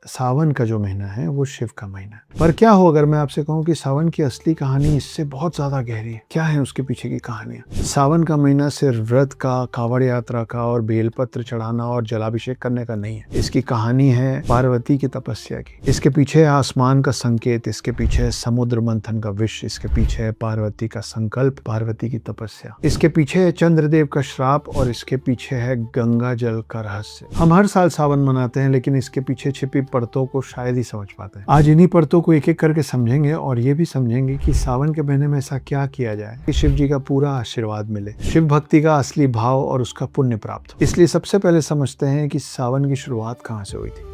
सावन का जो महीना है वो शिव का महीना है। पर क्या हो अगर मैं आपसे कहूँ कि सावन की असली कहानी इससे बहुत ज़्यादा गहरी है। क्या है उसके पीछे की कहानियाँ? सावन का महीना सिर्फ व्रत का, कांवड़ यात्रा का और बेलपत्र चढ़ाना और जलाभिषेक करने का नहीं है। इसकी कहानी है पार्वती की तपस्या की। इसके पीछे है आसमान का संकेत, इसके पीछे है समुद्र मंथन का विष, इसके पीछे है पार्वती का संकल्प, पार्वती की तपस्या, इसके पीछे है चंद्रदेव का श्राप और इसके पीछे है गंगा जल का रहस्य। हम हर साल सावन मनाते हैं लेकिन इसके पीछे छिपी परतों को शायद ही समझ पाते हैं। आज इन्हीं परतों को एक एक करके समझेंगे और ये भी समझेंगे कि सावन के महीने में ऐसा क्या किया जाए कि शिव जी का पूरा आशीर्वाद मिले, शिव भक्ति का असली भाव और उसका पुण्य प्राप्त हो। इसलिए सबसे पहले समझते हैं कि सावन की शुरुआत कहाँ से हुई थी।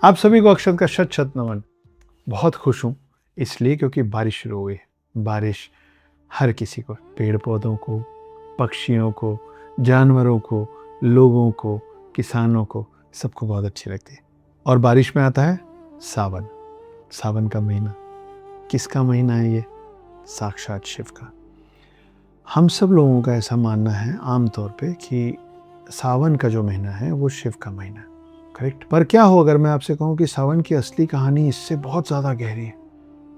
आप सभी को अक्षत का शत शत नमन। बहुत खुश हूँ इसलिए क्योंकि बारिश शुरू हुई है। बारिश हर किसी को, पेड़ पौधों को, पक्षियों को, जानवरों को, लोगों को, किसानों को, सबको बहुत अच्छी लगती है। और बारिश में आता है सावन। सावन का महीना किसका महीना है ये? साक्षात शिव का। हम सब लोगों का ऐसा मानना है आमतौर पे कि सावन का जो महीना है वो शिव का महीना है, करेक्ट? पर क्या हो अगर मैं आपसे कहूँ कि सावन की असली कहानी इससे बहुत ज़्यादा गहरी है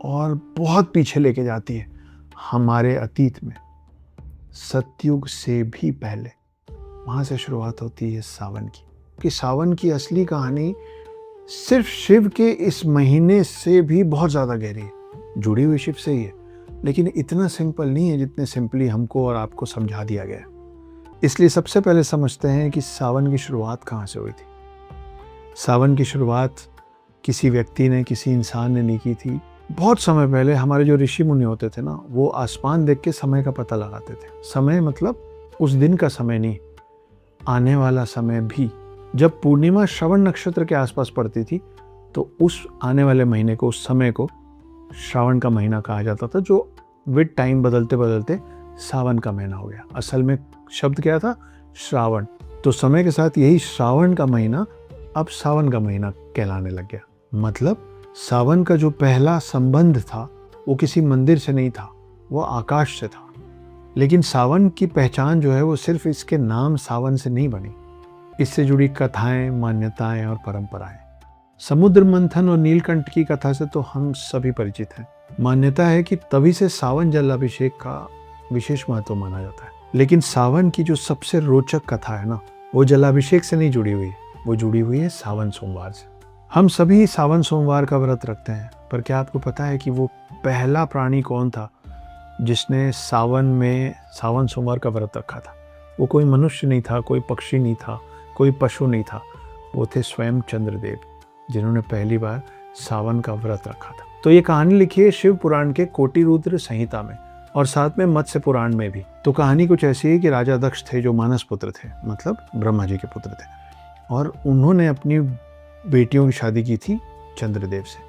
और बहुत पीछे लेके जाती है, हमारे अतीत में, सतयुग से भी पहले। वहाँ से शुरुआत होती है सावन की। कि सावन की असली कहानी सिर्फ शिव के इस महीने से भी बहुत ज़्यादा गहरी है, जुड़ी हुई शिव से ही है, लेकिन इतना सिंपल नहीं है जितने सिंपली हमको और आपको समझा दिया गया। इसलिए सबसे पहले समझते हैं कि सावन की शुरुआत कहाँ से हुई थी। सावन की शुरुआत किसी व्यक्ति ने, किसी इंसान ने नहीं की थी। बहुत समय पहले हमारे जो ऋषि मुनि होते थे ना, वो आसमान देख के समय का पता लगाते थे। समय मतलब उस दिन का समय नहीं, आने वाला समय भी। जब पूर्णिमा श्रवण नक्षत्र के आसपास पड़ती थी तो उस आने वाले महीने को, उस समय को श्रावण का महीना कहा जाता था, जो विद टाइम बदलते बदलते सावन का महीना हो गया। असल में शब्द क्या था? श्रावण। तो समय के साथ यही श्रावण का महीना अब सावन का महीना कहलाने लग गया। मतलब सावन का जो पहला संबंध था वो किसी मंदिर से नहीं था, वो आकाश से था। लेकिन सावन की पहचान जो है वो सिर्फ इसके नाम सावन से नहीं बनी, इससे जुड़ी कथाएं, मान्यताएं और परंपराएं। समुद्र मंथन और नीलकंठ की कथा से तो हम सभी परिचित हैं। मान्यता है कि तभी से सावन जल अभिषेक का विशेष महत्व माना जाता है। लेकिन सावन की जो सबसे रोचक कथा है ना, वो जलाभिषेक से नहीं जुड़ी हुई है, वो जुड़ी हुई है सावन सोमवार से। हम सभी सावन सोमवार का व्रत रखते हैं, पर क्या आपको पता है कि वो पहला प्राणी कौन था जिसने सावन में सावन सोमवार का व्रत रखा था? वो कोई मनुष्य नहीं था, कोई पक्षी नहीं था, कोई पशु नहीं था, वो थे स्वयं चंद्रदेव, जिन्होंने पहली बार सावन का व्रत रखा था। तो ये कहानी लिखी है शिव पुराण के कोटि रुद्र संहिता में और साथ में मत्स्य पुराण में भी। तो कहानी कुछ ऐसी है कि राजा दक्ष थे, जो मानस पुत्र थे, मतलब ब्रह्मा जी के पुत्र थे, और उन्होंने अपनी बेटियों की शादी की थी चंद्रदेव से।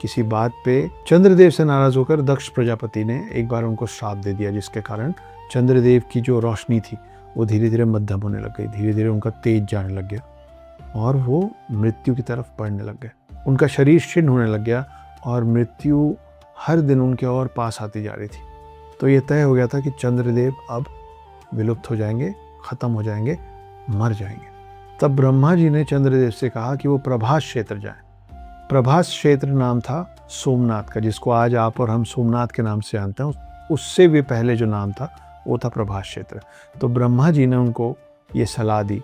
किसी बात पे चंद्रदेव से नाराज होकर दक्ष प्रजापति ने एक बार उनको श्राप दे दिया, जिसके कारण चंद्रदेव की जो रोशनी थी वो धीरे धीरे मध्यम होने लग गई, धीरे धीरे उनका तेज जाने लग गया और वो मृत्यु की तरफ बढ़ने लग गए। उनका शरीर क्षीण होने लग गया और मृत्यु हर दिन उनके और पास आती जा रही थी। तो ये तय हो गया था कि चंद्रदेव अब विलुप्त हो जाएंगे, खत्म हो जाएंगे, मर जाएंगे। तब ब्रह्मा जी ने चंद्रदेव से कहा कि वो प्रभास क्षेत्र जाएं। प्रभास क्षेत्र नाम था सोमनाथ का, जिसको आज आप और हम सोमनाथ के नाम से जानते हैं। उससे भी पहले जो नाम था वो था प्रभास क्षेत्र। तो ब्रह्मा जी ने उनको ये सलाह दी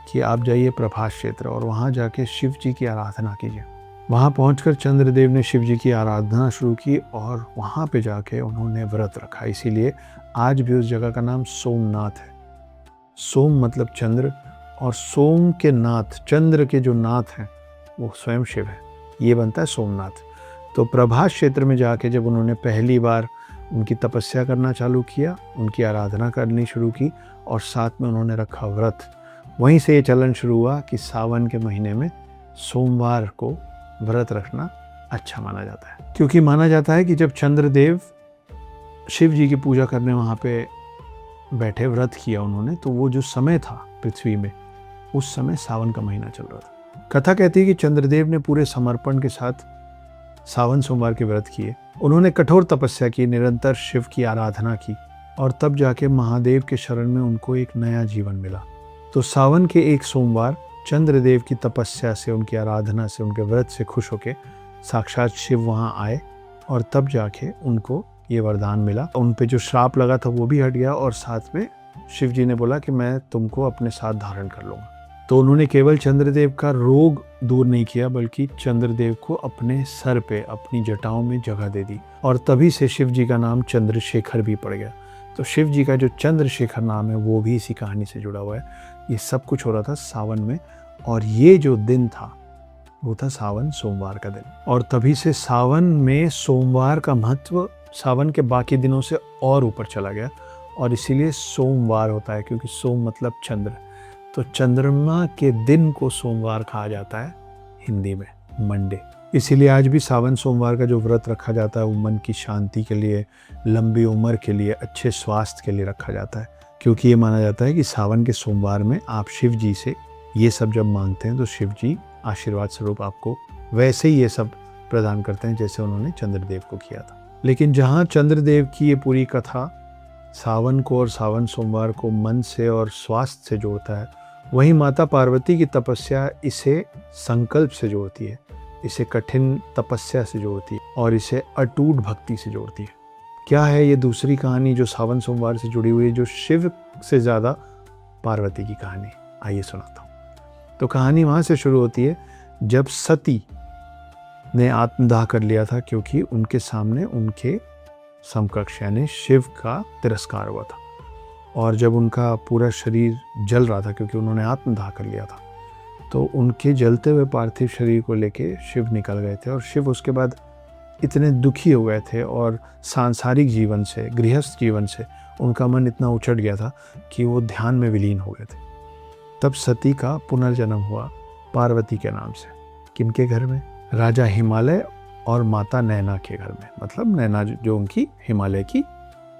कि आप जाइए प्रभास क्षेत्र और वहाँ जाके शिव जी की आराधना कीजिए। वहाँ पहुंचकर चंद्रदेव ने शिव जी की आराधना शुरू की और वहाँ पे जाके उन्होंने व्रत रखा। इसीलिए आज भी उस जगह का नाम सोमनाथ है। सोम मतलब चंद्र, और सोम के नाथ, चंद्र के जो नाथ हैं वो स्वयं शिव है, ये बनता है सोमनाथ। तो प्रभास क्षेत्र में जाके जब उन्होंने पहली बार उनकी तपस्या करना चालू किया, उनकी आराधना करनी शुरू की और साथ में उन्होंने रखा व्रत, वहीं से ये चलन शुरू हुआ कि सावन के महीने में सोमवार को व्रत रखना अच्छा माना जाता है। क्योंकि माना जाता है कि जब चंद्रदेव शिव जी की पूजा करने वहाँ पे बैठे, व्रत किया उन्होंने, तो वो जो समय था पृथ्वी में, उस समय सावन का महीना चल रहा था। कथा कहती है कि चंद्रदेव ने पूरे समर्पण के साथ सावन सोमवार के व्रत किए। उन्होंने कठोर तपस्या की, निरंतर शिव की आराधना की और तब जाके महादेव के शरण में उनको एक नया जीवन मिला। तो सावन के एक सोमवार चंद्रदेव की तपस्या से, उनकी आराधना से, उनके व्रत से खुश होके साक्षात शिव वहाँ आए और तब जाके उनको ये वरदान मिला। उन पे जो श्राप लगा था वो भी हट गया और साथ में शिव जी ने बोला कि मैं तुमको अपने साथ धारण कर लूँगा। तो उन्होंने केवल चंद्रदेव का रोग दूर नहीं किया बल्कि चंद्रदेव को अपने सर पे, अपनी जटाओं में जगह दे दी और तभी से शिव जी का नाम चंद्रशेखर भी पड़ गया। तो शिव जी का जो चंद्रशेखर नाम है वो भी इसी कहानी से जुड़ा हुआ है। ये सब कुछ हो रहा था सावन में और ये जो दिन था वो था सावन सोमवार का दिन। और तभी से सावन में सोमवार का महत्व सावन के बाकी दिनों से और ऊपर चला गया और इसीलिए सोमवार होता है, क्योंकि सोम मतलब चंद्र। तो चंद्रमा के दिन को सोमवार कहा जाता है हिंदी में, मंडे। इसीलिए आज भी सावन सोमवार का जो व्रत रखा जाता है वो मन की शांति के लिए, लंबी उम्र के लिए, अच्छे स्वास्थ्य के लिए रखा जाता है, क्योंकि ये माना जाता है कि सावन के सोमवार में आप शिव जी से ये सब जब मांगते हैं तो शिव जी आशीर्वाद स्वरूप आपको वैसे ही ये सब प्रदान करते हैं जैसे उन्होंने चंद्रदेव को किया था। लेकिन जहाँ चंद्रदेव की ये पूरी कथा सावन को और सावन सोमवार को मन से और स्वास्थ्य से जोड़ता है, वहीं माता पार्वती की तपस्या इसे संकल्प से जोड़ती है, इसे कठिन तपस्या से जोड़ती है और इसे अटूट भक्ति से जोड़ती है। क्या है ये दूसरी कहानी जो सावन सोमवार से जुड़ी हुई है, जो शिव से ज़्यादा पार्वती की कहानी? आइए सुनाता हूँ। तो कहानी वहाँ से शुरू होती है जब सती ने आत्मदाह कर लिया था, क्योंकि उनके सामने उनके समकक्ष यानी शिव का तिरस्कार हुआ था और जब उनका पूरा शरीर जल रहा था क्योंकि उन्होंने आत्मदाह कर लिया था, तो उनके जलते हुए पार्थिव शरीर को लेके शिव निकल गए थे और शिव उसके बाद इतने दुखी हो गए थे और सांसारिक जीवन से, गृहस्थ जीवन से उनका मन इतना उचट गया था कि वो ध्यान में विलीन हो गए थे। तब सती का पुनर्जन्म हुआ पार्वती के नाम से। किनके घर में? राजा हिमालय और माता नैना के घर में। मतलब नैना जो उनकी हिमालय की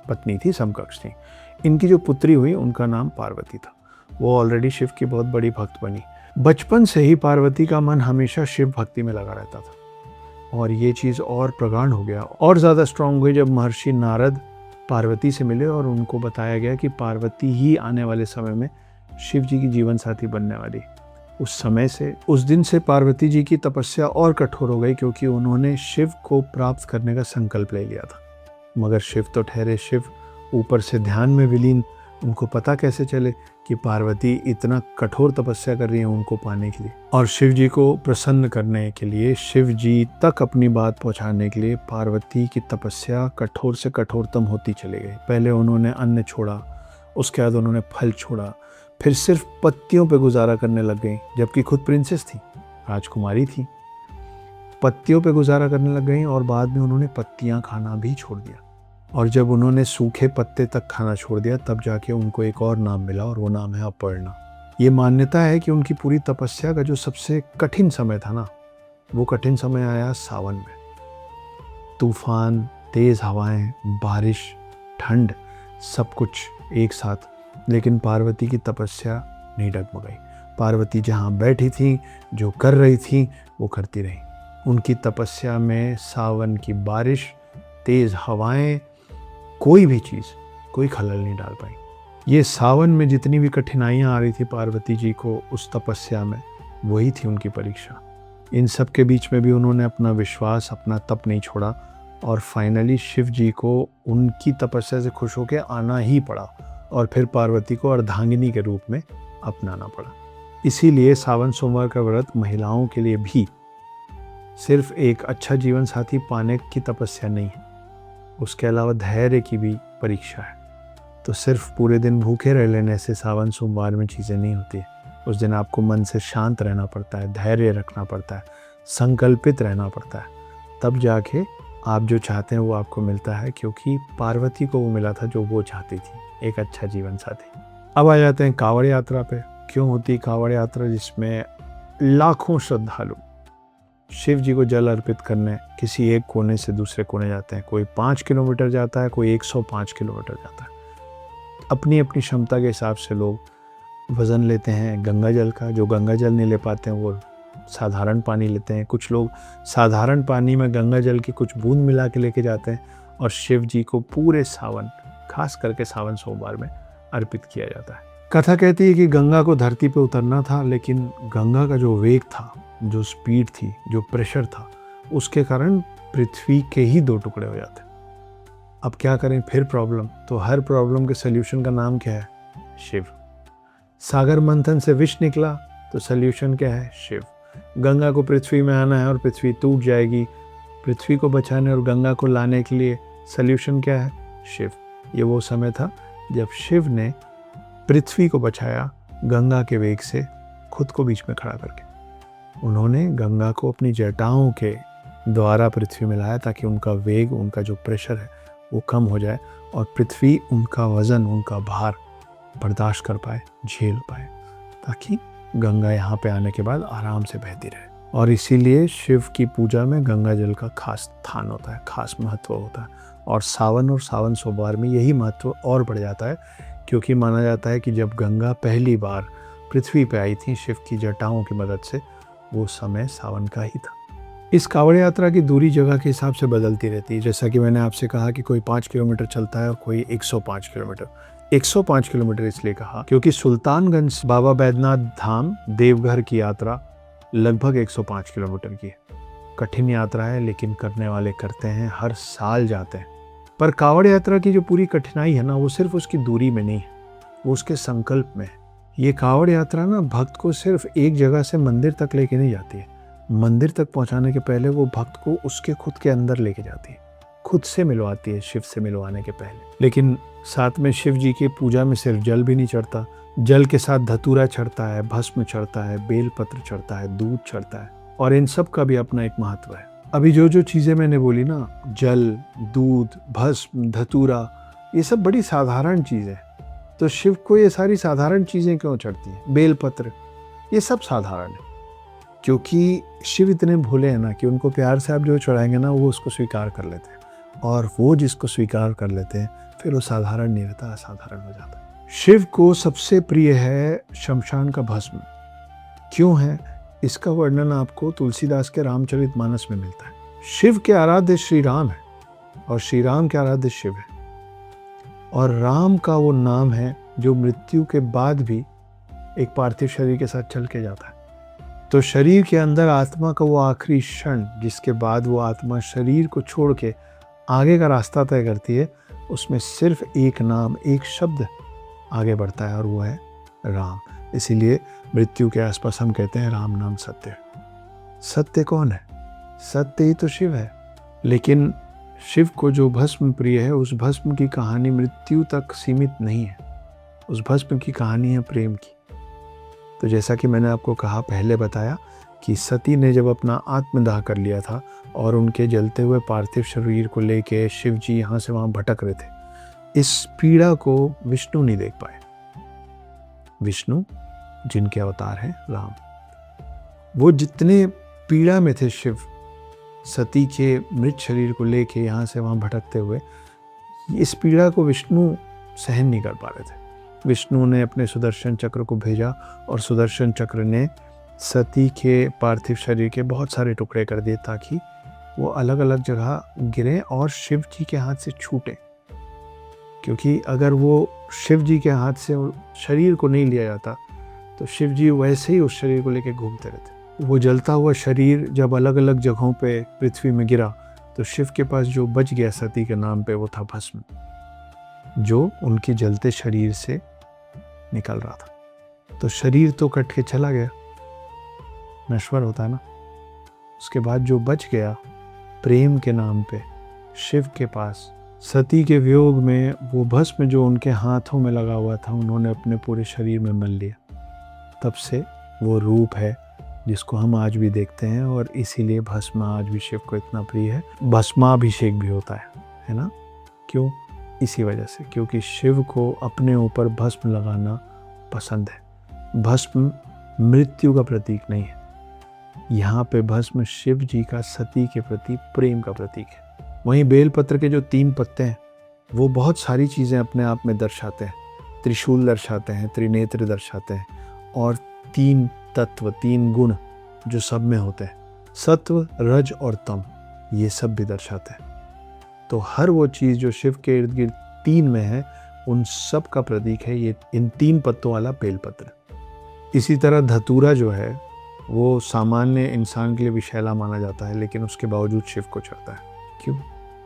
पत्नी थी, समकक्ष थी। इनकी जो पुत्री हुई उनका नाम पार्वती था। वो ऑलरेडी शिव की बहुत बड़ी भक्त बनी। बचपन से ही पार्वती का मन हमेशा शिव भक्ति में लगा रहता था और ये चीज़ और प्रगाढ़ हो गया और ज़्यादा स्ट्रांग हुई जब महर्षि नारद पार्वती से मिले और उनको बताया गया कि पार्वती ही आने वाले समय में शिव जी की जीवन साथी बनने वाली। उस समय से, उस दिन से पार्वती जी की तपस्या और कठोर हो गई, क्योंकि उन्होंने शिव को प्राप्त करने का संकल्प ले लिया था। मगर शिव तो ठहरे शिव, ऊपर से ध्यान में विलीन। उनको पता कैसे चले कि पार्वती इतना कठोर तपस्या कर रही है उनको पाने के लिए। और शिव जी को प्रसन्न करने के लिए, शिव जी तक अपनी बात पहुंचाने के लिए पार्वती की तपस्या कठोर से कठोरतम होती चली गई। पहले उन्होंने अन्न छोड़ा, उसके बाद उन्होंने फल छोड़ा, फिर सिर्फ पत्तियों पे गुजारा करने लग गई, जबकि खुद प्रिंसेस थी, राजकुमारी थी। पत्तियों पे गुजारा करने लग गई और बाद में उन्होंने पत्तियां खाना भी छोड़ दिया। और जब उन्होंने सूखे पत्ते तक खाना छोड़ दिया तब जाके उनको एक और नाम मिला और वो नाम है अपर्णा। ये मान्यता है कि उनकी पूरी तपस्या का जो सबसे कठिन समय था ना, वो कठिन समय आया सावन में। तूफान, तेज़ हवाएं, बारिश, ठंड, सब कुछ एक साथ। लेकिन पार्वती की तपस्या नहीं डगमगाई। पार्वती जहाँ बैठी थी, जो कर रही थी वो करती रही। उनकी तपस्या में सावन की बारिश, तेज़ हवाएं, कोई भी चीज़, कोई खलल नहीं डाल पाई। ये सावन में जितनी भी कठिनाइयाँ आ रही थी पार्वती जी को उस तपस्या में, वही थी उनकी परीक्षा। इन सब के बीच में भी उन्होंने अपना विश्वास, अपना तप नहीं छोड़ा और फाइनली शिव जी को उनकी तपस्या से खुश होकर आना ही पड़ा और फिर पार्वती को अर्धांगिनी के रूप में अपनाना पड़ा। इसीलिए सावन सोमवार का व्रत महिलाओं के लिए भी सिर्फ एक अच्छा जीवन साथी पाने की तपस्या नहीं है, उसके अलावा धैर्य की भी परीक्षा है। तो सिर्फ पूरे दिन भूखे रह लेने से सावन सोमवार में चीज़ें नहीं होती है। उस दिन आपको मन से शांत रहना पड़ता है, धैर्य रखना पड़ता है, संकल्पित रहना पड़ता है, तब जाके आप जो चाहते हैं वो आपको मिलता है, क्योंकि पार्वती को वो मिला था जो वो चाहती थी, एक अच्छा जीवन साथी। अब आ जाते हैं कांवड़ यात्रा पे। क्यों होती कांवड़ यात्रा, जिसमें लाखों श्रद्धालु शिव जी को जल अर्पित करने किसी एक कोने से दूसरे कोने जाते हैं। कोई 5 किलोमीटर जाता है, कोई 105 किलोमीटर जाता है। अपनी अपनी क्षमता के हिसाब से लोग वज़न लेते हैं गंगा जल का। जो गंगा जल नहीं ले पाते हैं वो साधारण पानी लेते हैं। कुछ लोग साधारण पानी में गंगा जल की कुछ बूंद मिला के लेके जाते हैं और शिव जी को पूरे सावन खास करके सावन सोमवार में अर्पित किया जाता है। कथा कहती है कि गंगा को धरती पे उतरना था, लेकिन गंगा का जो वेग था, जो स्पीड थी, जो प्रेशर था, उसके कारण पृथ्वी के ही 2 टुकड़े हो जाते। अब क्या करें, फिर प्रॉब्लम। तो हर प्रॉब्लम के सोल्यूशन का नाम क्या है? शिव। सागर मंथन से विष निकला, तो सोल्यूशन क्या है? शिव। गंगा को पृथ्वी में आना है और पृथ्वी टूट जाएगी, पृथ्वी को बचाने और गंगा को लाने के लिए सोल्यूशन क्या है? शिव। ये वो समय था जब शिव ने पृथ्वी को बचाया गंगा के वेग से, खुद को बीच में खड़ा करके। उन्होंने गंगा को अपनी जटाओं के द्वारा पृथ्वी में लाया, ताकि उनका वेग, उनका जो प्रेशर है वो कम हो जाए और पृथ्वी उनका वज़न, उनका भार बर्दाश्त कर पाए, झेल पाए, ताकि गंगा यहाँ पे आने के बाद आराम से बहती रहे। और इसीलिए शिव की पूजा में गंगा जल का खास स्थान होता है, खास महत्व होता है। और सावन सोमवार में यही महत्व और बढ़ जाता है, क्योंकि माना जाता है कि जब गंगा पहली बार पृथ्वी पे आई थी शिव की जटाओं की मदद से, वो समय सावन का ही था। इस कांवड़ यात्रा की दूरी जगह के हिसाब से बदलती रहती है। जैसा कि मैंने आपसे कहा कि कोई 5 किलोमीटर चलता है और कोई 105 किलोमीटर। 105 किलोमीटर इसलिए कहा क्योंकि सुल्तानगंज बाबा बैद्यनाथ धाम देवघर की यात्रा लगभग 105 किलोमीटर की है। कठिन यात्रा है, लेकिन करने वाले करते हैं, हर साल जाते हैं। पर कांवड़ यात्रा की जो पूरी कठिनाई है ना, वो सिर्फ उसकी दूरी में नहीं है, वो उसके संकल्प में है। ये कांवड़ यात्रा ना भक्त को सिर्फ एक जगह से मंदिर तक लेके नहीं जाती है। मंदिर तक पहुंचाने के पहले वो भक्त को उसके खुद के अंदर लेके जाती है, खुद से मिलवाती है, शिव से मिलवाने के पहले। लेकिन साथ में शिव जी की पूजा में सिर्फ जल भी नहीं चढ़ता, जल के साथ धतूरा चढ़ता है, भस्म चढ़ता है, बेलपत्र चढ़ता है, दूध चढ़ता है, और इन सब का भी अपना एक महत्व है। अभी जो चीज़ें मैंने बोली ना, जल, दूध, भस्म, धतूरा, ये सब बड़ी साधारण चीज़ें। तो शिव को ये सारी साधारण चीज़ें क्यों चढ़ती हैं? बेलपत्र, ये सब साधारण है, क्योंकि शिव इतने भोले हैं ना कि उनको प्यार से आप जो चढ़ाएंगे ना, वो उसको स्वीकार कर लेते हैं। और वो जिसको स्वीकार कर लेते हैं, फिर वो साधारण नहीं रहता, असाधारण हो जाता है। शिव को सबसे प्रिय है शमशान का भस्म। क्यों है? इसका वर्णन आपको तुलसीदास के रामचरितमानस में मिलता है। शिव के आराध्य श्री राम है और श्री राम के आराध्य शिव है। और राम का वो नाम है जो मृत्यु के बाद भी एक पार्थिव शरीर के साथ चल के जाता है। तो शरीर के अंदर आत्मा का वो आखिरी क्षण, जिसके बाद वो आत्मा शरीर को छोड़ के आगे का रास्ता तय करती है, उसमें सिर्फ एक नाम, एक शब्द आगे बढ़ता है, और वो है राम। इसीलिए मृत्यु के आसपास हम कहते हैं राम नाम सत्य। सत्य कौन है? सत्य ही तो शिव है। लेकिन शिव को जो भस्म प्रिय है, उस भस्म की कहानी मृत्यु तक सीमित नहीं है। उस भस्म की कहानी है प्रेम की। तो जैसा कि मैंने आपको कहा, पहले बताया कि सती ने जब अपना आत्मदाह कर लिया था और उनके जलते हुए पार्थिव शरीर को लेके शिव जी यहाँ से वहाँ भटक रहे थे, इस पीड़ा को विष्णु नहीं देख पाए। विष्णु जिनके अवतार हैं राम, वो जितने पीड़ा में थे शिव, सती के मृत शरीर को लेके यहाँ से वहाँ भटकते हुए, इस पीड़ा को विष्णु सहन नहीं कर पा रहे थे। विष्णु ने अपने सुदर्शन चक्र को भेजा और सुदर्शन चक्र ने सती के पार्थिव शरीर के बहुत सारे टुकड़े कर दिए, ताकि वो अलग अलग जगह गिरे और शिव जी के हाथ से छूटे। क्योंकि अगर वो शिव जी के हाथ से शरीर को नहीं लिया जाता, तो शिव जी वैसे ही उस शरीर को लेके घूमते रहते। वो जलता हुआ शरीर जब अलग अलग जगहों पे पृथ्वी में गिरा, तो शिव के पास जो बच गया सती के नाम पे, वो था भस्म, जो उनके जलते शरीर से निकल रहा था। तो शरीर तो कट के चला गया, नश्वर होता है ना। उसके बाद जो बच गया, प्रेम के नाम पे शिव के पास, सती के वियोग में वो भस्म जो उनके हाथों में लगा हुआ था, उन्होंने अपने पूरे शरीर में मल लिया। तब से वो रूप है जिसको हम आज भी देखते हैं, और इसीलिए भस्म आज भी शिव को इतना प्रिय है। भस्माभिषेक भी होता है ना? क्यों? इसी वजह से, क्योंकि शिव को अपने ऊपर भस्म लगाना पसंद है। भस्म मृत्यु का प्रतीक नहीं है। यहाँ पे भस्म शिव जी का सती के प्रति प्रेम का प्रतीक है। वहीं बेलपत्र के जो 3 पत्ते हैं, वो बहुत सारी चीज़ें अपने आप में दर्शाते हैं। त्रिशूल दर्शाते हैं, त्रिनेत्र दर्शाते हैं, और 3 तत्व, 3 गुण जो सब में होते हैं, सत्व, रज और तम, ये सब भी दर्शाते हैं। तो हर वो चीज़ जो शिव के इर्द गिर्द 3 में है, उन सब का प्रतीक है ये इन 3 पत्तों वाला बेलपत्र। इसी तरह धतूरा जो है वो सामान्य इंसान के लिए विषैला माना जाता है, लेकिन उसके बावजूद शिव को चढ़ता है। क्यों?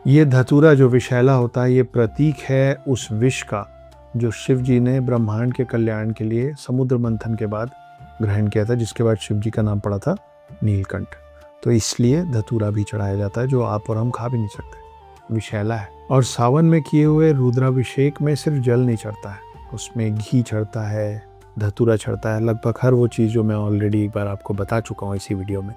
ये धतूरा जो विषैला होता है, ये प्रतीक है उस विष का जो शिव जी ने ब्रह्मांड के कल्याण के लिए समुद्र मंथन के बाद ग्रहण किया था, जिसके बाद शिव जी का नाम पड़ा था नीलकंठ। तो इसलिए धतूरा भी चढ़ाया जाता है, जो आप और हम खा भी नहीं सकते, विषैला है। और सावन में किए हुए रुद्राभिषेक में सिर्फ जल नहीं चढ़ता है, उसमें घी चढ़ता है, धतूरा चढ़ता है, लगभग हर वो चीज़ जो मैं ऑलरेडी एक बार आपको बता चुका हूँ इसी वीडियो में,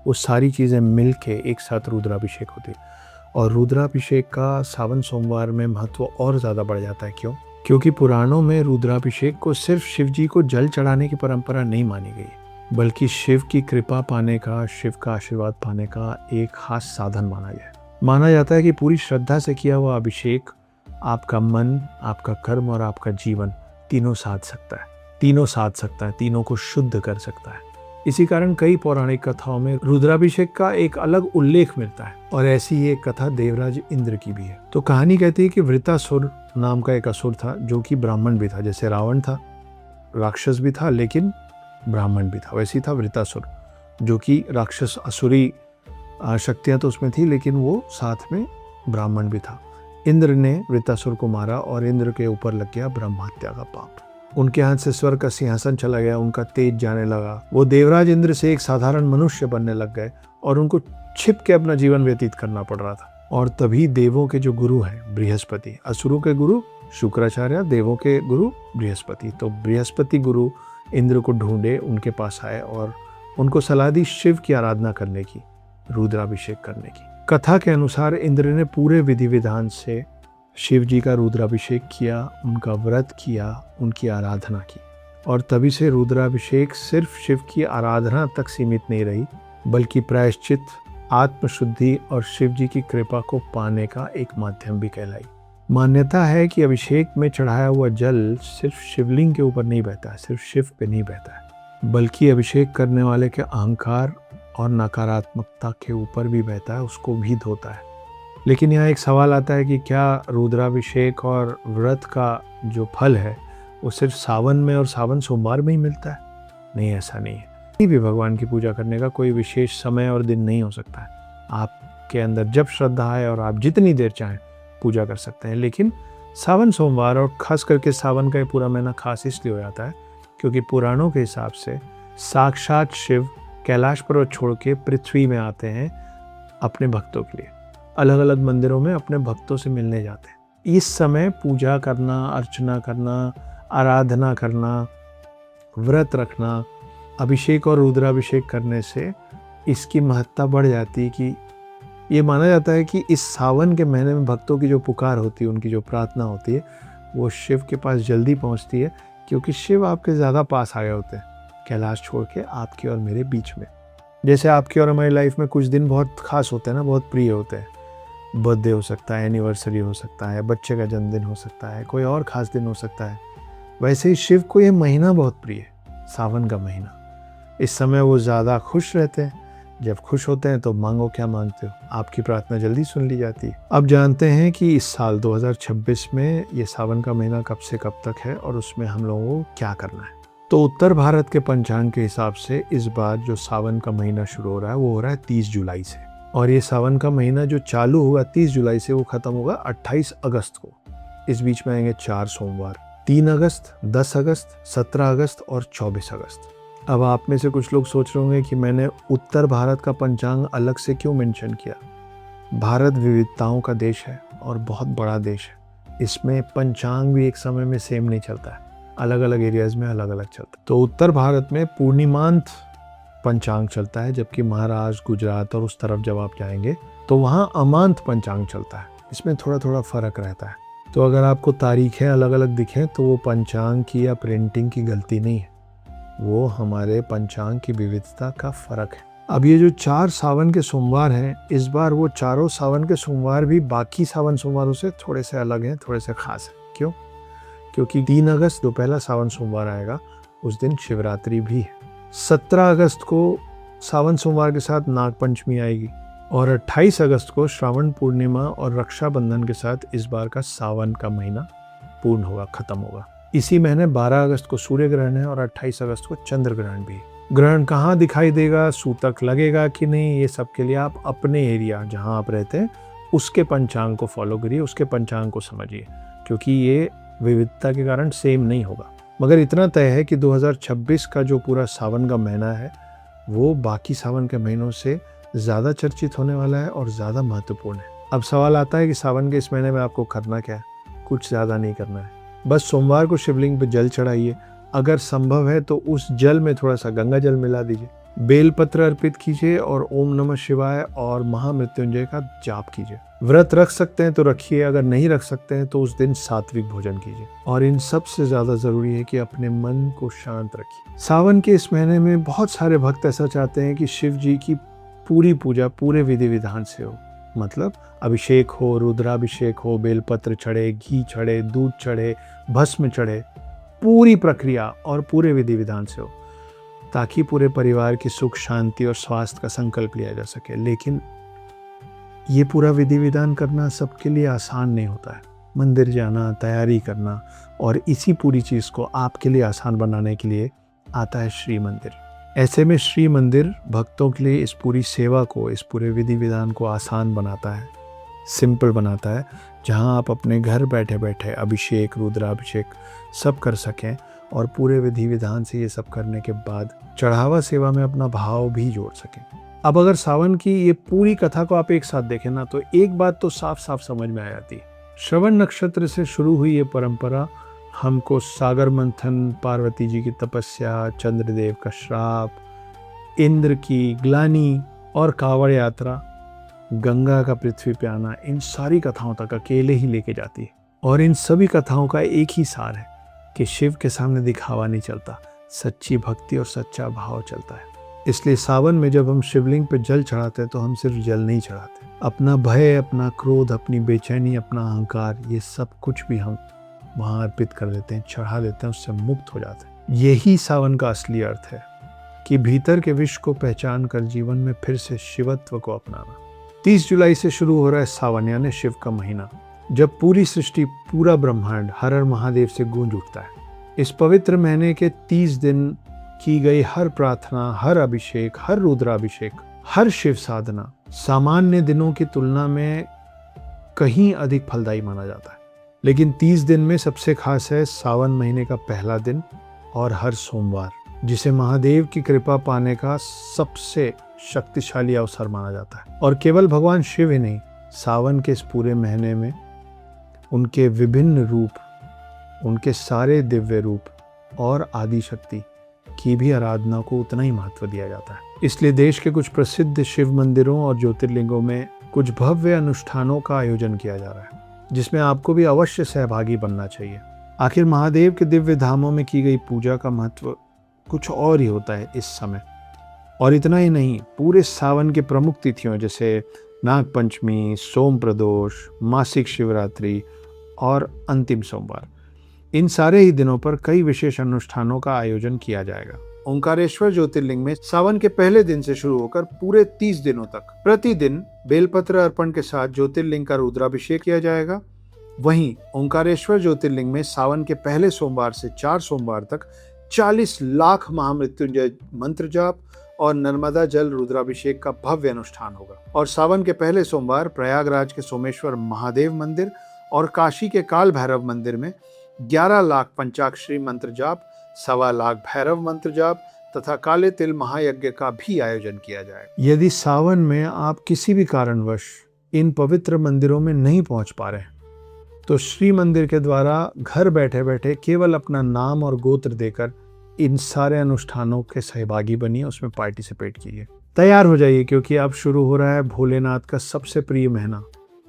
वो सारी चीज़ें मिल के एक साथ रुद्राभिषेक होती है। और रुद्राभिषेक का सावन सोमवार में महत्व और ज़्यादा बढ़ जाता है। क्यों? क्योंकि पुराणों में रुद्राभिषेक को सिर्फ शिव जी को जल चढ़ाने की परंपरा नहीं मानी गई, बल्कि शिव की कृपा पाने का, शिव का आशीर्वाद पाने का एक खास साधन माना गया है। माना जाता है कि पूरी श्रद्धा से किया हुआ अभिषेक आपका मन, आपका कर्म और आपका जीवन तीनों साध सकता है, तीनों को शुद्ध कर सकता है। इसी कारण कई पौराणिक कथाओं में रुद्राभिषेक का एक अलग उल्लेख मिलता है, और ऐसी ही एक कथा देवराज इंद्र की भी है। तो कहानी कहती है कि वृतासुर नाम का एक असुर था, जो कि ब्राह्मण भी था। जैसे रावण था, राक्षस भी था, लेकिन ब्राह्मण भी था, वैसे ही था वृतासुर, जो कि राक्षस असुरी शक्तियाँ तो उसमें थी, लेकिन वो साथ में ब्राह्मण भी था। इंद्र ने वृतासुर को मारा और इंद्र के ऊपर लग गया ब्रह्महत्या का पाप। उनके हाथ से स्वर्ग का सिंहासन चला गया, उनका तेज जाने लगा। वो देवराज इंद्र से एक साधारण मनुष्य बनने लग गए और उनको छिप के अपना जीवन व्यतीत करना पड़ रहा था। और तभी देवों के जो गुरु हैं बृहस्पति, असुरों के गुरु शुक्राचार्य, देवों के गुरु बृहस्पति, तो बृहस्पति गुरु इंद्र को ढूंढे, उनके पास आए और उनको सलाह दी शिव की आराधना करने की, रुद्राभिषेक करने की। कथा के अनुसार इंद्र ने पूरे विधि विधान से शिव जी का रुद्राभिषेक किया, उनका व्रत किया, उनकी आराधना की। और तभी से रुद्राभिषेक सिर्फ शिव की आराधना तक सीमित नहीं रही, बल्कि प्रायश्चित, आत्मशुद्धि और शिव जी की कृपा को पाने का एक माध्यम भी कहलाई। मान्यता है कि अभिषेक में चढ़ाया हुआ जल सिर्फ शिवलिंग के ऊपर नहीं बहता है, सिर्फ शिव पे नहीं बहता है, बल्कि अभिषेक करने वाले के अहंकार और नकारात्मकता के ऊपर भी बहता है, उसको भी धोता है। लेकिन यहाँ एक सवाल आता है कि क्या रुद्राभिषेक और व्रत का जो फल है वो सिर्फ सावन में और सावन सोमवार में ही मिलता है? नहीं, ऐसा नहीं है। कहीं भी भगवान की पूजा करने का कोई विशेष समय और दिन नहीं हो सकता है। आपके अंदर जब श्रद्धा है और आप जितनी देर चाहें पूजा कर सकते हैं। लेकिन सावन सोमवार और खास करके सावन का ये पूरा महीना खास इसलिए हो जाता है क्योंकि पुराणों के हिसाब से साक्षात शिव कैलाश पर्वत छोड़ के पृथ्वी में आते हैं अपने भक्तों के लिए, अलग अलग मंदिरों में अपने भक्तों से मिलने जाते हैं। इस समय पूजा करना, अर्चना करना, आराधना करना, व्रत रखना, अभिषेक और रुद्राभिषेक करने से इसकी महत्ता बढ़ जाती है कि ये माना जाता है कि इस सावन के महीने में भक्तों की जो पुकार होती है, उनकी जो प्रार्थना होती है, वो शिव के पास जल्दी पहुंचती है, क्योंकि शिव आपके ज़्यादा पास आ गए होते हैं कैलाश छोड़ के आपके और मेरे बीच में। जैसे आपकी और हमारी लाइफ में कुछ दिन बहुत खास होते हैं ना, बहुत प्रिय होते हैं। बर्थडे हो सकता है, एनिवर्सरी हो सकता है, बच्चे का जन्मदिन हो सकता है, कोई और ख़ास दिन हो सकता है। वैसे ही शिव को ये महीना बहुत प्रिय है, सावन का महीना। इस समय वो ज़्यादा खुश रहते हैं। जब खुश होते हैं तो मांगो क्या मांगते हो, आपकी प्रार्थना जल्दी सुन ली जाती है। अब जानते हैं कि इस साल 2026 में ये सावन का महीना कब से कब तक है और उसमें हम लोगों को क्या करना है। तो उत्तर भारत के पंचांग के हिसाब से इस बार जो सावन का महीना शुरू हो रहा है वो हो रहा है 30 जुलाई से, और ये सावन का महीना जो चालू होगा 30 जुलाई से वो ख़त्म होगा 28 अगस्त को। इस बीच में आएंगे 4 सोमवार, 3 अगस्त, 10 अगस्त, 17 अगस्त और 24 अगस्त। अब आप में से कुछ लोग सोच रहे होंगे कि मैंने उत्तर भारत का पंचांग अलग से क्यों मेंशन किया। भारत विविधताओं का देश है और बहुत बड़ा देश है। इसमें पंचांग भी एक समय में सेम नहीं चलता है, अलग अलग एरियाज में अलग अलग चलता है। तो उत्तर भारत में पूर्णिमांत पंचांग चलता है, जबकि महाराष्ट्र, गुजरात और उस तरफ जब आप जाएंगे तो वहाँ अमांत पंचांग चलता है। इसमें थोड़ा थोड़ा फ़र्क रहता है। तो अगर आपको तारीखें अलग अलग दिखें तो वो पंचांग की या प्रिंटिंग की गलती नहीं है, वो हमारे पंचांग की विविधता का फ़र्क है। अब ये जो 4 सावन के सोमवार हैं, इस बार वो चारों सावन के सोमवार भी बाकी सावन सोमवारों से थोड़े से अलग हैं, थोड़े से ख़ास हैं। क्यों? क्योंकि 3 अगस्त जो पहला सावन सोमवार आएगा उस दिन शिवरात्रि भी है। 17 अगस्त को सावन सोमवार के साथ नाग पंचमी आएगी, और 28 अगस्त को श्रावण पूर्णिमा और रक्षाबंधन के साथ इस बार का सावन का महीना पूर्ण होगा, खत्म होगा। इसी महीने 12 अगस्त को सूर्य ग्रहण है और 28 अगस्त को चंद्र ग्रहण भी। ग्रहण कहाँ दिखाई देगा, सूतक लगेगा कि नहीं, ये सब के लिए आप अपने एरिया जहाँ आप रहते हैं उसके पंचांग को फॉलो करिए, उसके पंचांग को समझिए, क्योंकि ये विविधता के कारण सेम नहीं होगा। मगर इतना तय है कि 2026 का जो पूरा सावन का महीना है वो बाकी सावन के महीनों से ज़्यादा चर्चित होने वाला है और ज़्यादा महत्वपूर्ण है। अब सवाल आता है कि सावन के इस महीने में आपको करना क्या है। कुछ ज़्यादा नहीं करना है, बस सोमवार को शिवलिंग पे जल चढ़ाइए। अगर संभव है तो उस जल में थोड़ा सा गंगा जल मिला दीजिए, बेलपत्र अर्पित कीजिए और ओम नमः शिवाय और महामृत्युंजय का जाप कीजिए। व्रत रख सकते हैं तो रखिए, अगर नहीं रख सकते हैं तो उस दिन सात्विक भोजन कीजिए। और इन सब से ज़्यादा ज़रूरी है कि अपने मन को शांत रखिए। सावन के इस महीने में बहुत सारे भक्त ऐसा चाहते हैं कि शिव जी की पूरी पूजा पूरे विधि विधान से हो, मतलब अभिषेक हो, रुद्राभिषेक हो, बेलपत्र चढ़े, घी चढ़े, दूध चढ़े, भस्म चढ़े, पूरी प्रक्रिया और पूरे विधि विधान से हो, ताकि पूरे परिवार की सुख शांति और स्वास्थ्य का संकल्प लिया जा सके। लेकिन ये पूरा विधि विधान करना सबके लिए आसान नहीं होता है। मंदिर जाना, तैयारी करना, और इसी पूरी चीज़ को आपके लिए आसान बनाने के लिए आता है श्री मंदिर। ऐसे में श्री मंदिर भक्तों के लिए इस पूरी सेवा को, इस पूरे विधि विधान को आसान बनाता है, सिंपल बनाता है, जहां आप अपने घर बैठे बैठे अभिषेक, रुद्राभिषेक सब कर सकें और पूरे विधि विधान से ये सब करने के बाद चढ़ावा सेवा में अपना भाव भी जोड़ सकें। अब अगर सावन की ये पूरी कथा को आप एक साथ देखें ना, तो एक बात तो साफ साफ समझ में आ जाती है। श्रवण नक्षत्र से शुरू हुई ये परंपरा हमको सागर मंथन, पार्वती जी की तपस्या, चंद्रदेव का श्राप, इंद्र की ग्लानि और कांवड़ यात्रा, गंगा का पृथ्वी पे आना, इन सारी कथाओं तक अकेले ही लेके जाती है। और इन सभी कथाओं का एक ही सार है कि शिव के सामने दिखावा नहीं चलता, सच्ची भक्ति और सच्चा भाव चलता है। इसलिए सावन में जब हम शिवलिंग पे जल चढ़ाते हैं तो हम सिर्फ जल नहीं चढ़ाते, अपना भय, अपना क्रोध, अपनी बेचैनी, अपना अहंकार, ये सब कुछ भी हम वहाँ अर्पित कर देते हैं, चढ़ा देते हैं, उससे मुक्त हो जाते हैं। यही सावन का असली अर्थ है कि भीतर के विश्व को पहचान कर जीवन में फिर से शिवत्व को अपनाना। 30 जुलाई से शुरू हो रहा है सावन, यानी शिव का महीना, जब पूरी सृष्टि, पूरा ब्रह्मांड हर हर महादेव से गूंज उठता है। इस पवित्र महीने के 30 दिन की गई हर प्रार्थना, हर अभिषेक, हर रुद्राभिषेक, हर शिव साधना सामान्य दिनों की तुलना में कहीं अधिक फलदायी माना जाता है। लेकिन 30 दिन में सबसे खास है सावन महीने का पहला दिन और हर सोमवार, जिसे महादेव की कृपा पाने का सबसे शक्तिशाली अवसर माना जाता है। और केवल भगवान शिव ही नहीं, सावन के इस पूरे महीने में उनके विभिन्न रूप, उनके सारे दिव्य रूप और आदि शक्ति की भी आराधना को उतना ही महत्व दिया जाता है। इसलिए देश के कुछ प्रसिद्ध शिव मंदिरों और ज्योतिर्लिंगों में कुछ भव्य अनुष्ठानों का आयोजन किया जा रहा है, जिसमें आपको भी अवश्य सहभागी बनना चाहिए। आखिर महादेव के दिव्य धामों में की गई पूजा का महत्व कुछ और ही होता है इस समय। और इतना ही नहीं, पूरे सावन के प्रमुख तिथियों जैसे नाग पंचमी, सोम प्रदोष, मासिक शिवरात्रि और अंतिम सोमवार, इन सारे ही दिनों पर कई विशेष अनुष्ठानों का आयोजन किया जाएगा। ओंकारेश्वर ज्योतिर्लिंग में सावन के पहले दिन से शुरू होकर पूरे 30 दिनों तक प्रतिदिन बेलपत्र अर्पण के साथ ज्योतिर्लिंग का रुद्राभिषेक किया जाएगा। वहीं ओंकारेश्वर ज्योतिर्लिंग में सावन के पहले सोमवार से 4 सोमवार तक 40 लाख महामृत्युंजय मंत्र जाप और नर्मदा जल रुद्राभिषेक का भव्य अनुष्ठान होगा। और सावन के पहले सोमवार प्रयागराज के सोमेश्वर महादेव मंदिर और काशी के काल भैरव मंदिर में 11 लाख पंचाक्षरी मंत्र जाप, 1.25 लाख भैरव मंत्र जाप तथा काले तिल महायज्ञ का भी आयोजन किया जाएगा। यदि सावन में आप किसी भी कारणवश इन पवित्र मंदिरों में नहीं पहुंच पा रहे हैं, तो श्री मंदिर के द्वारा घर बैठे बैठे केवल अपना नाम और गोत्र देकर इन सारे अनुष्ठानों के सहभागी बनिए, उसमें पार्टिसिपेट कीजिए। तैयार हो जाइए, क्योंकि अब शुरू हो रहा है भोलेनाथ का सबसे प्रिय महीना।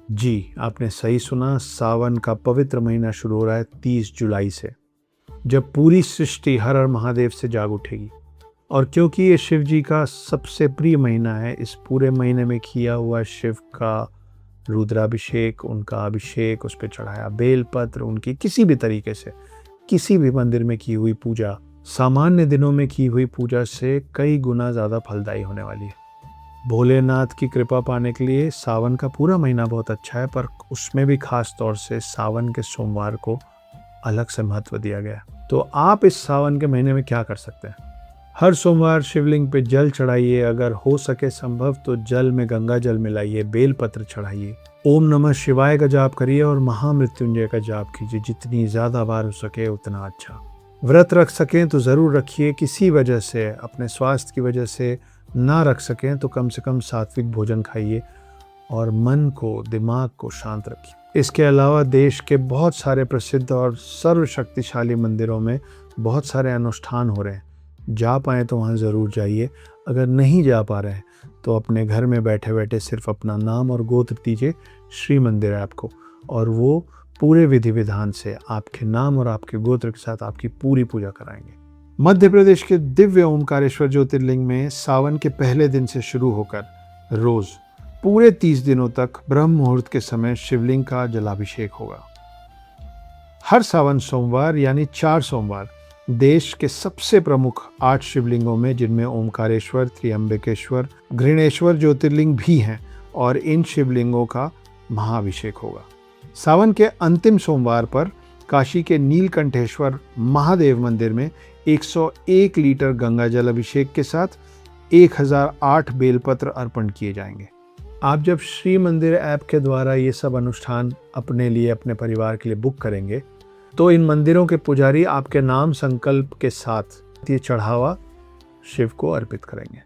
जी, आपने सही सुना, सावन का पवित्र महीना शुरू हो रहा है 30 जुलाई से, जब पूरी सृष्टि हर हर महादेव से जाग उठेगी। और क्योंकि ये शिव जी का सबसे प्रिय महीना है, इस पूरे महीने में किया हुआ शिव का रुद्राभिषेक, उनका अभिषेक, उस पर चढ़ाया बेलपत्र, उनकी किसी भी तरीके से किसी भी मंदिर में की हुई पूजा सामान्य दिनों में की हुई पूजा से कई गुना ज़्यादा फलदायी होने वाली है। भोलेनाथ की कृपा पाने के लिए सावन का पूरा महीना बहुत अच्छा है, पर उसमें भी खास तौर से सावन के सोमवार को अलग से महत्व दिया गया। तो आप इस सावन के महीने में क्या कर सकते हैं? हर सोमवार शिवलिंग पे जल चढ़ाइए, अगर हो सके संभव तो जल में गंगा जल मिलाइए, बेलपत्र चढ़ाइए, ओम नमः शिवाय का जाप करिए और महामृत्युंजय का जाप कीजिए। जितनी ज़्यादा बार हो सके उतना अच्छा। व्रत रख सकें तो ज़रूर रखिए। किसी वजह से, अपने स्वास्थ्य की वजह से ना रख सकें तो कम से कम सात्विक भोजन खाइए और मन को, दिमाग को शांत रखिए। इसके अलावा देश के बहुत सारे प्रसिद्ध और सर्वशक्तिशाली मंदिरों में बहुत सारे अनुष्ठान हो रहे हैं। जा पाएँ तो वहाँ ज़रूर जाइए। अगर नहीं जा पा रहे हैं तो अपने घर में बैठे बैठे सिर्फ अपना नाम और गोत्र दीजिए श्री मंदिर ऐप को, और वो पूरे विधि विधान से आपके नाम और आपके गोत्र के साथ आपकी पूरी पूजा कराएंगे। मध्य प्रदेश के दिव्य ओमकारेश्वर ज्योतिर्लिंग में सावन के पहले दिन से शुरू होकर रोज पूरे 30 दिनों तक ब्रह्म मुहूर्त के समय शिवलिंग का जलाभिषेक होगा। हर सावन सोमवार यानी 4 सोमवार देश के सबसे प्रमुख 8 शिवलिंगों में, जिनमें ओमकारेश्वर, त्र्यंबकेश्वर, घृणेश्वर ज्योतिर्लिंग भी हैं, और इन शिवलिंगों का महाअभिषेक होगा। सावन के अंतिम सोमवार पर काशी के नीलकंठेश्वर महादेव मंदिर में 101 लीटर गंगा जल अभिषेक के साथ 1008 बेलपत्र अर्पण किए जाएंगे। आप जब श्री मंदिर ऐप के द्वारा ये सब अनुष्ठान अपने लिए, अपने परिवार के लिए बुक करेंगे तो इन मंदिरों के पुजारी आपके नाम संकल्प के साथ ये चढ़ावा शिव को अर्पित करेंगे।